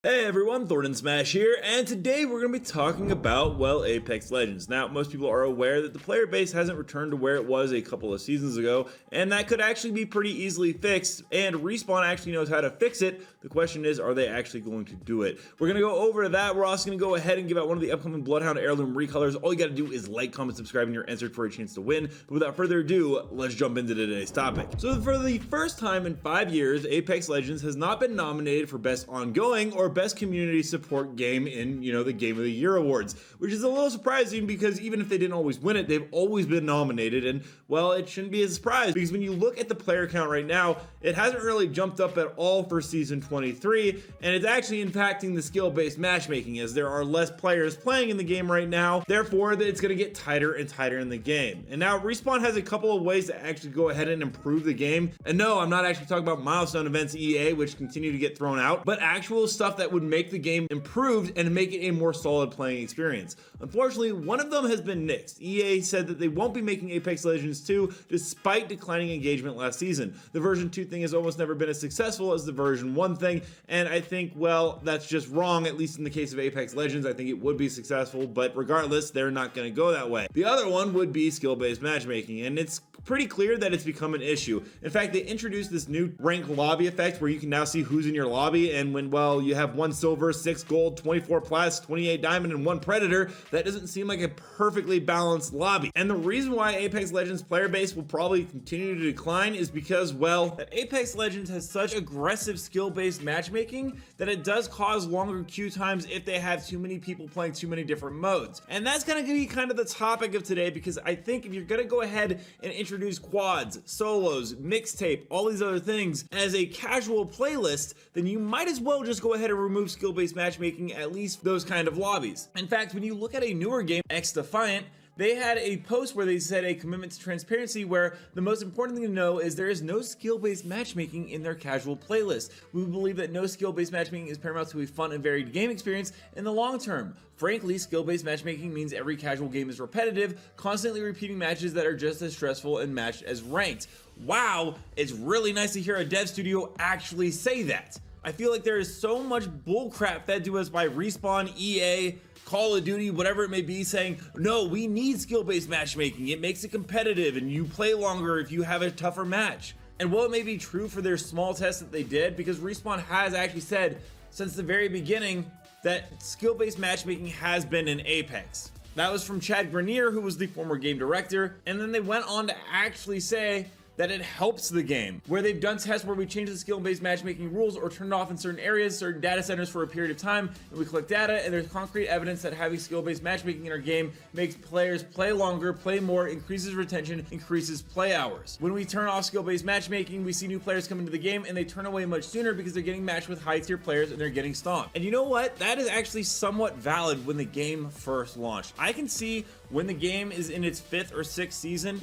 Hey everyone, Thordan Smash here, and today we're going to be talking about, well, Apex Legends. Now, most people are aware that the player base hasn't returned to where it was a couple of seasons ago, and that could actually be pretty easily fixed, and Respawn actually knows how to fix it. The question is, are they actually going to do it? We're going to go over that. We're also going to go ahead and give out one of the upcoming Bloodhound Heirloom recolors. All you got to do is like, comment, subscribe, and you're entered for a chance to win. But without further ado, let's jump into today's topic. So for the first time in 5 years, Apex Legends has not been nominated for Best Ongoing or Best Community Support Game in, the Game of the Year awards, which is a little surprising because even if they didn't always win it, they've always been nominated, and well, it shouldn't be a surprise because when you look at the player count right now, it hasn't really jumped up at all for season 23, and it's actually impacting the skill-based matchmaking as there are less players playing in the game right now. Therefore, it's going to get tighter and tighter in the game. And now Respawn has a couple of ways to actually go ahead and improve the game. And no, I'm not actually talking about milestone events EA, which continue to get thrown out, but actual stuff that would make the game improved and make it a more solid playing experience. Unfortunately, one of them has been nixed. EA said that they won't be making Apex Legends 2 despite declining engagement last season. The version 2 thing has almost never been as successful as the version 1 thing, and I think, well, that's just wrong, at least in the case of Apex Legends. I think it would be successful, but regardless, they're not going to go that way. The other one would be skill-based matchmaking, and it's pretty clear that it's become an issue. In fact, they introduced this new rank lobby effect where you can now see who's in your lobby, and when, well, you have 1 silver, 6 gold, 24 plus, 28 diamond, and 1 predator, that doesn't seem like a perfectly balanced lobby. And the reason why Apex Legends player base will probably continue to decline is because, well, that Apex Legends has such aggressive skill-based matchmaking that it does cause longer queue times if they have too many people playing too many different modes. And that's going to be kind of the topic of today, because I think if you're going to go ahead and introduce quads, solos, mixtape, all these other things as a casual playlist, then you might as well just go ahead and remove skill-based matchmaking, at least those kind of lobbies. In fact, when you look at a newer game, X Defiant, they had a post where they said a commitment to transparency, where the most important thing to know is there is no skill-based matchmaking in their casual playlist. We believe that no skill-based matchmaking is paramount to a fun and varied game experience in the long term. Frankly, skill-based matchmaking means every casual game is repetitive, constantly repeating matches that are just as stressful and matched as ranked. Wow, it's really nice to hear a dev studio actually say that. I feel like there is so much bullcrap fed to us by Respawn, EA, Call of Duty, whatever it may be, saying, no, we need skill-based matchmaking. It makes it competitive and you play longer if you have a tougher match. And while it may be true for their small test that they did, because Respawn has actually said since the very beginning that skill-based matchmaking has been in Apex. That was from Chad Grenier, who was the former game director, and then they went on to actually say that it helps the game, where they've done tests where we change the skill-based matchmaking rules or turn it off in certain areas, certain data centers for a period of time, and we collect data, and there's concrete evidence that having skill-based matchmaking in our game makes players play longer, play more, increases retention, increases play hours. When we turn off skill-based matchmaking, we see new players come into the game and they turn away much sooner because they're getting matched with high-tier players and they're getting stomped. And you know what? That is actually somewhat valid when the game first launched. I can see when the game is in its 5th or 6th season,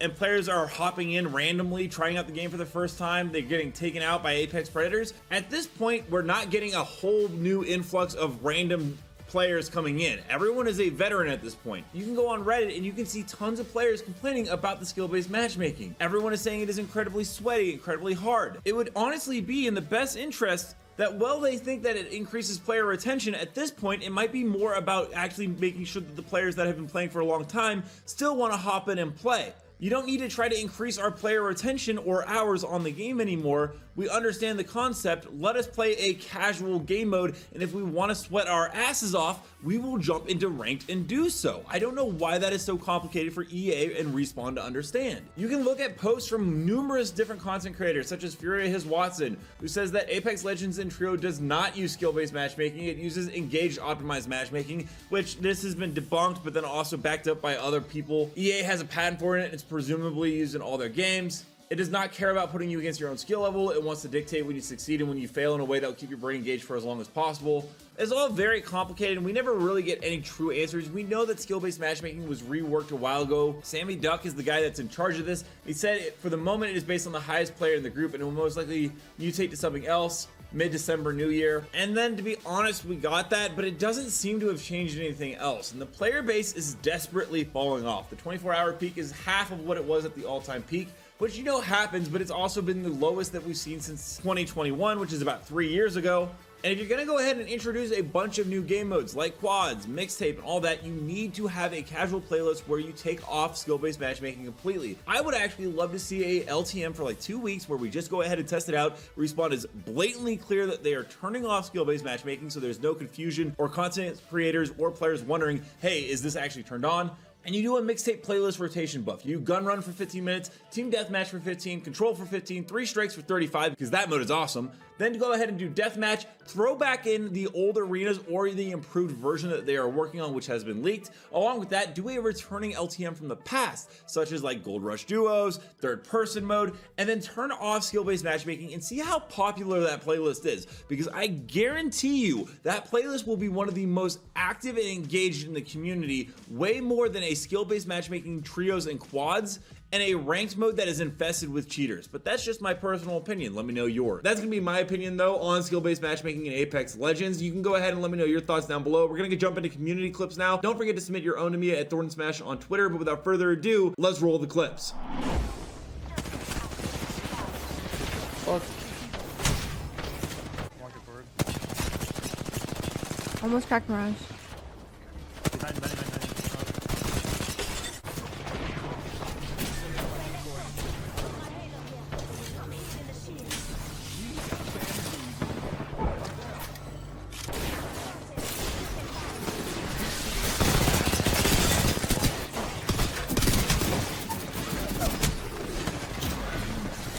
and players are hopping in randomly, trying out the game for the first time, they're getting taken out by Apex Predators. At this point, we're not getting a whole new influx of random players coming in. Everyone is a veteran at this point. You can go on Reddit and you can see tons of players complaining about the skill-based matchmaking. Everyone is saying it is incredibly sweaty, incredibly hard. It would honestly be in the best interest that, well, they think that it increases player retention. At this point, it might be more about actually making sure that the players that have been playing for a long time still want to hop in and play. You don't need to try to increase our player retention or hours on the game anymore. We understand the concept. Let us play a casual game mode, and if we want to sweat our asses off, we will jump into ranked and do so. I don't know why that is so complicated for EA and Respawn to understand. You can look at posts from numerous different content creators, such as Furia His Watson, who says that Apex Legends in Trio does not use skill-based matchmaking. It uses engaged optimized matchmaking, which this has been debunked, but then also backed up by other people. EA has a patent for it. It's presumably used in all their games. It does not care about putting you against your own skill level. It wants to dictate when you succeed and when you fail in a way that will keep your brain engaged for as long as possible. It's all very complicated and we never really get any true answers. We know that skill-based matchmaking was reworked a while ago. Sammy Duck is the guy that's in charge of this. He said for the moment it is based on the highest player in the group and it will most likely mutate to something else mid-December, New Year. And then to be honest, we got that, but it doesn't seem to have changed anything else. And the player base is desperately falling off. The 24-hour peak is half of what it was at the all-time peak, which happens, but it's also been the lowest that we've seen since 2021, which is about 3 years ago. And if you're gonna go ahead and introduce a bunch of new game modes like quads, mixtape, and all that, you need to have a casual playlist where you take off skill-based matchmaking completely. I would actually love to see a LTM for like 2 weeks where we just go ahead and test it out. Respawn is blatantly clear that they are turning off skill-based matchmaking, so there's no confusion or content creators or players wondering, hey, is this actually turned on? And you do a mixtape playlist rotation buff. You gun run for 15 minutes, team deathmatch for 15, control for 15, 3 strikes for 35, because that mode is awesome. Then go ahead and do deathmatch, throw back in the old arenas or the improved version that they are working on, which has been leaked. Along with that, do a returning LTM from the past, such as like Gold Rush duos, third person mode, and then turn off skill-based matchmaking and see how popular that playlist is. Because I guarantee you that playlist will be one of the most active and engaged in the community, way more than a skill-based matchmaking trios and quads, and a ranked mode that is infested with cheaters. But that's just my personal opinion. Let me know yours. That's gonna be my opinion though on skill-based matchmaking in Apex Legends. You can go ahead and let me know your thoughts down below. We're gonna jump into community clips now. Don't forget to submit your own to me at Thordan Smash on Twitter. But without further ado, let's roll the clips. Almost cracked Mirage.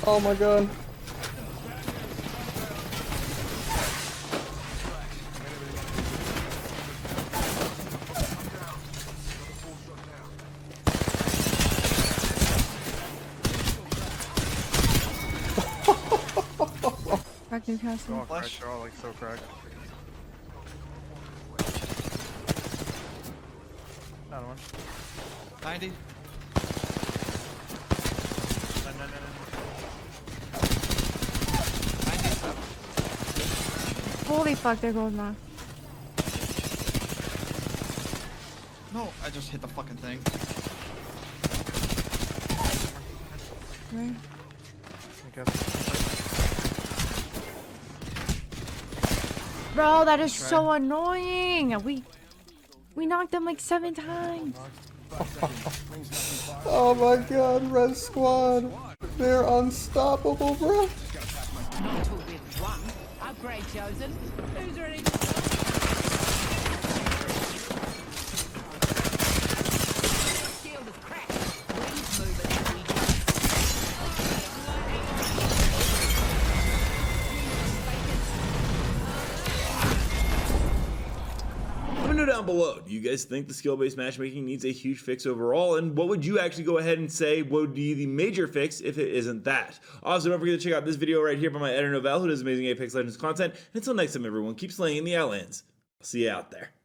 Oh my god. Cracked Newcastle. Oh, flash. They're all like so cracked. Another one. 90. Holy fuck, they're gold now. No, I just hit the fucking thing. Right. Bro, that is so annoying. We knocked them like 7 times. Oh my god, Red Squad. They're unstoppable, bro. Not till with one. Upgrade chosen. Who's ready? Shield is cracked. Wings moving as we Let me know down below, do you guys think the skill-based matchmaking needs a huge fix overall? And what would you actually go ahead and say would be the major fix if it isn't that? Also, don't forget to check out this video right here by my editor Novell, who does amazing Apex Legends content. And until next time, everyone, keep slaying in the Outlands. I'll see you out there.